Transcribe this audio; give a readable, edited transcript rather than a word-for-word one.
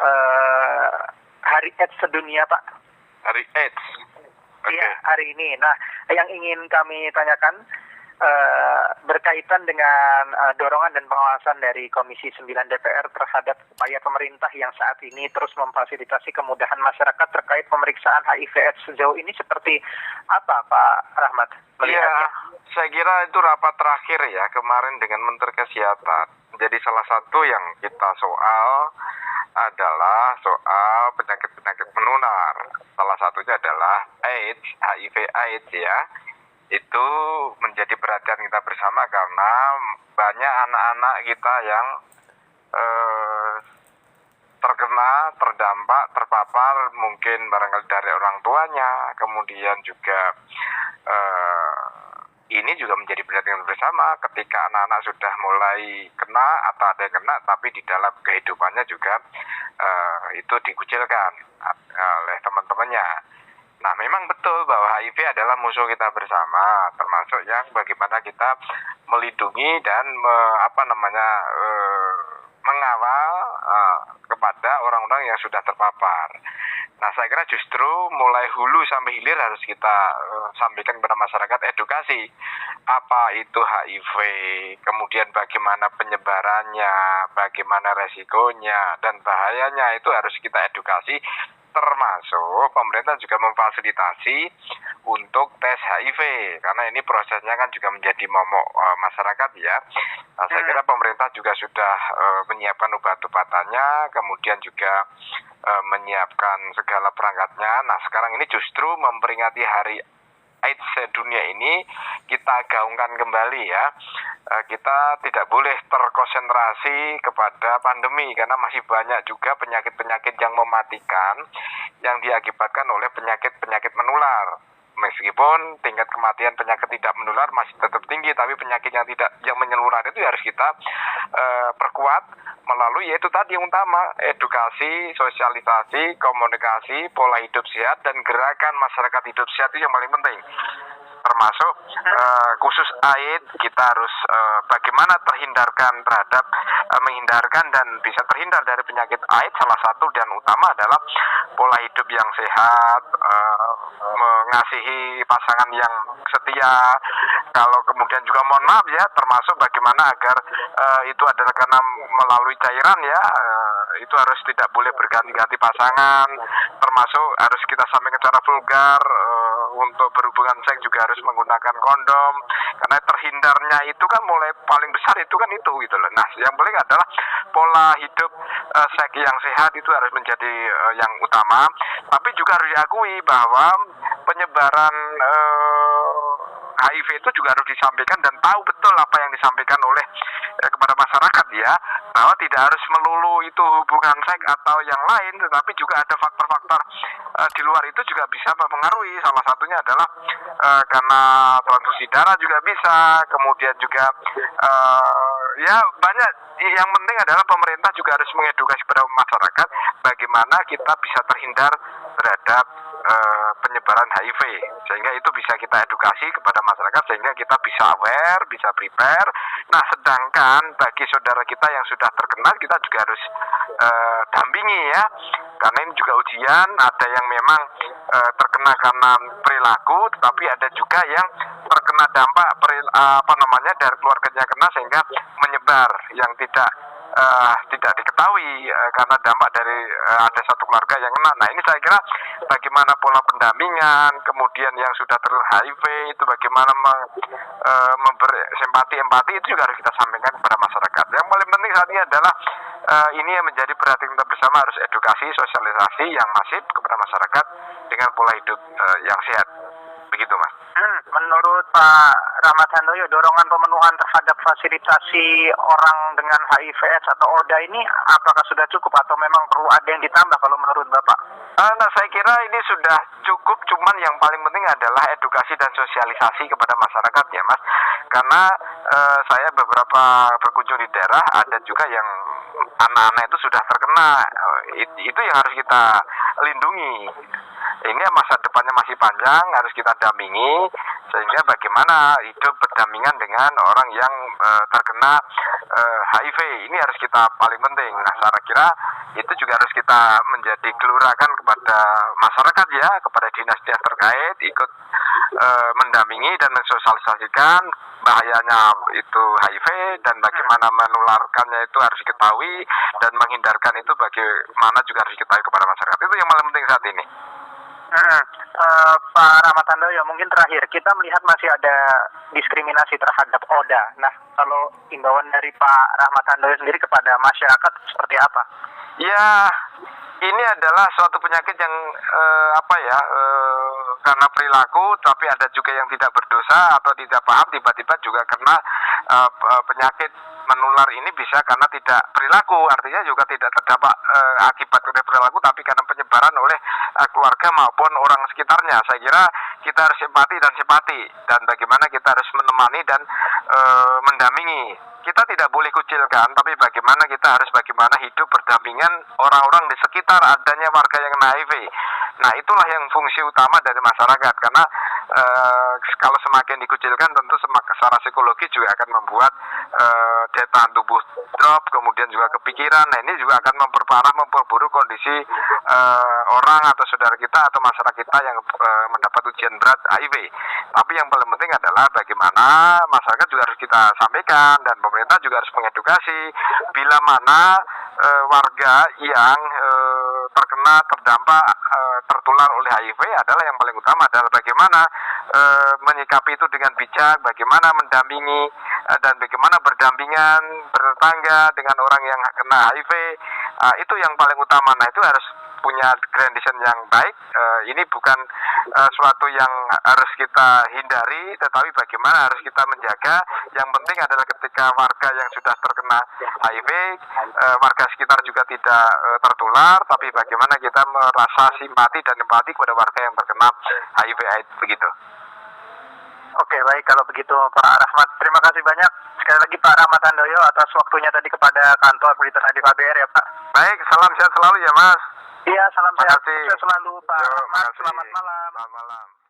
eh, Hari AIDS sedunia, Pak. Hari AIDS. Iya, hari ini. Nah, yang ingin kami tanyakan berkaitan dengan dorongan dan pengawasan dari Komisi 9 DPR terhadap upaya pemerintah yang saat ini terus memfasilitasi kemudahan masyarakat terkait pemeriksaan HIV/AIDS sejauh ini seperti apa, Pak Rahmat? Iya, saya kira itu rapat terakhir ya kemarin dengan Menteri Kesehatan. Jadi salah satu yang kita soal adalah soal penyakit-penyakit menular. Salah satunya adalah AIDS, HIV/AIDS ya. Itu menjadi perhatian kita bersama karena banyak anak-anak kita yang terkena, terdampak, terpapar mungkin barangkali dari orang tuanya, kemudian juga ini juga menjadi perhatian bersama ketika anak-anak sudah mulai kena atau ada yang kena, tapi di dalam kehidupannya juga itu dikucilkan oleh teman-temannya. Nah, memang betul bahwa HIV adalah musuh kita bersama, termasuk yang bagaimana kita melindungi dan mengawal kepada orang-orang yang sudah terpapar. Nah, saya kira justru mulai hulu sampai hilir harus kita sampaikan kepada masyarakat edukasi. Apa itu HIV, kemudian bagaimana penyebarannya, bagaimana resikonya, dan bahayanya itu harus kita edukasi. Termasuk pemerintah juga memfasilitasi untuk tes HIV karena ini prosesnya kan juga menjadi momok masyarakat ya. Nah, saya kira pemerintah juga sudah menyiapkan obat-obatannya, kemudian juga menyiapkan segala perangkatnya. Nah, sekarang ini justru memperingati Hari AIDS sedunia ini kita gaungkan kembali ya. Kita tidak boleh terkonsentrasi kepada pandemi karena masih banyak juga penyakit-penyakit yang mematikan yang diakibatkan oleh penyakit-penyakit menular. Meskipun tingkat kematian penyakit tidak menular masih tetap tinggi, tapi penyakit yang menular itu harus kita perkuat melalui yaitu tadi yang utama, edukasi, sosialisasi, komunikasi, pola hidup sehat, dan gerakan masyarakat hidup sehat itu yang paling penting. Termasuk khusus AIDS, kita harus bagaimana menghindarkan dan bisa terhindar dari penyakit AIDS. Salah satu dan utama adalah pola hidup yang sehat, mengasihi pasangan yang setia. Kalau kemudian juga mohon maaf ya, termasuk bagaimana agar itu adalah karena melalui cairan ya, itu harus tidak boleh berganti-ganti pasangan, termasuk harus kita sampaikan secara vulgar, untuk berhubungan seks juga harus menggunakan kondom, karena terhindarnya itu kan mulai paling besar itu kan itu gitu loh. Nah, yang paling adalah pola hidup seks yang sehat itu harus menjadi yang utama, tapi juga harus diakui bahwa penyebaran HIV itu juga harus disampaikan dan tahu betul apa yang disampaikan oleh kepada masyarakat ya, bahwa tidak harus melulu itu hubungan seks atau yang lain, tetapi juga ada faktor-faktor di luar itu juga bisa mempengaruhi. Salah satunya adalah karena transfusi darah juga bisa, kemudian juga ya banyak. Yang penting adalah pemerintah juga harus mengedukasi kepada masyarakat bagaimana kita bisa terhindar terhadap penyebaran HIV, sehingga itu bisa kita edukasi kepada masyarakat sehingga kita bisa aware, bisa prepare. Nah, sedangkan bagi saudara kita yang sudah terkena, kita juga harus dampingi ya, karena ini juga ujian. Ada yang memang terkena karena perilaku, tetapi ada juga yang terkena dampak dari keluarganya kena sehingga menyebar yang tidak diketahui karena dampak dari ada satu keluarga yang kena. Nah, ini saya kira bagaimana pola pendampingan, kemudian yang sudah HIV itu bagaimana memberi empati itu juga harus kita sampaikan kepada masyarakat. Yang paling penting saat ini adalah ini yang menjadi perhatian kita bersama, harus edukasi, sosialisasi yang masif kepada masyarakat dengan pola hidup yang sehat. Begitu, Mas. Menurut Pak Rahmat Handoyo, dorongan pemenuhan terhadap fasilitasi orang dengan HIV/AIDS atau ODA ini apakah sudah cukup atau memang perlu ada yang ditambah kalau menurut Bapak? Nah, saya kira ini sudah cukup, cuman yang paling penting adalah edukasi dan sosialisasi kepada masyarakat ya, Mas. Karena saya beberapa berkunjung di daerah, ada juga yang anak-anak itu sudah terkena. Itu yang harus kita lindungi. Ini masa depannya masih panjang, harus kita dampingi sehingga bagaimana hidup berdampingan dengan orang yang terkena HIV. Ini harus kita paling penting. Nah, saya kira itu juga harus kita menjadi gelurakan kepada masyarakat ya, kepada dinas-dinas terkait, ikut mendampingi dan mensosialisasikan bahayanya itu HIV dan bagaimana menularkannya itu harus diketahui, dan menghindarkan itu bagaimana juga harus diketahui kepada masyarakat. Itu yang paling penting saat ini. Pak Rahmat Handoyo, mungkin terakhir, kita melihat masih ada diskriminasi terhadap ODA. Nah, kalau imbauan dari Pak Rahmat Handoyo sendiri kepada masyarakat seperti apa? Ya, ini adalah suatu penyakit yang karena perilaku, tapi ada juga yang tidak berdosa atau tidak paham, tiba-tiba juga kena penyakit menular ini bisa karena tidak perilaku, artinya juga tidak terdampak akibat oleh perilaku, tapi karena penyebaran oleh keluarga maupun orang sekitarnya. Saya kira kita harus simpati dan bagaimana kita harus menemani dan mendampingi. Kita tidak boleh kucilkan, tapi bagaimana hidup berdampingan orang-orang di sekitar adanya warga yang kena HIV. Nah, itulah yang fungsi utama dari masyarakat, karena kalau semakin dikucilkan tentu secara psikologi juga akan membuat daya tahan tubuh drop, kemudian juga kepikiran. Nah, ini juga akan memperburuk kondisi orang atau saudara kita atau masyarakat kita yang mendapat ujian berat HIV. Tapi yang paling penting adalah bagaimana masyarakat juga harus kita sampaikan, dan pemerintah juga harus mengedukasi bila mana warga yang terdampak tertular oleh HIV adalah yang paling utama adalah bagaimana menyikapi itu dengan bijak, bagaimana mendampingi dan bagaimana berdampingan bertetangga dengan orang yang kena HIV. Itu yang paling utama. Nah, itu harus punya gradation yang baik. Ini bukan suatu yang harus kita hindari, tetapi bagaimana harus kita menjaga. Yang penting adalah ketika warga yang sudah terkena HIV, warga sekitar juga tidak tertular, tapi bagaimana kita merasa simpati dan empati kepada warga yang terkena HIV/AIDS begitu. Oke, baik kalau begitu Pak Rahmat. Terima kasih banyak sekali lagi Pak Rahmat Handoyo atas waktunya tadi kepada kantor Berita Radio KBR ya Pak. Baik, salam sehat selalu ya Mas. Iya, salam sehat. Makasih. Sukses selalu Pak Rahmat. Makasih. Selamat malam. Selamat malam.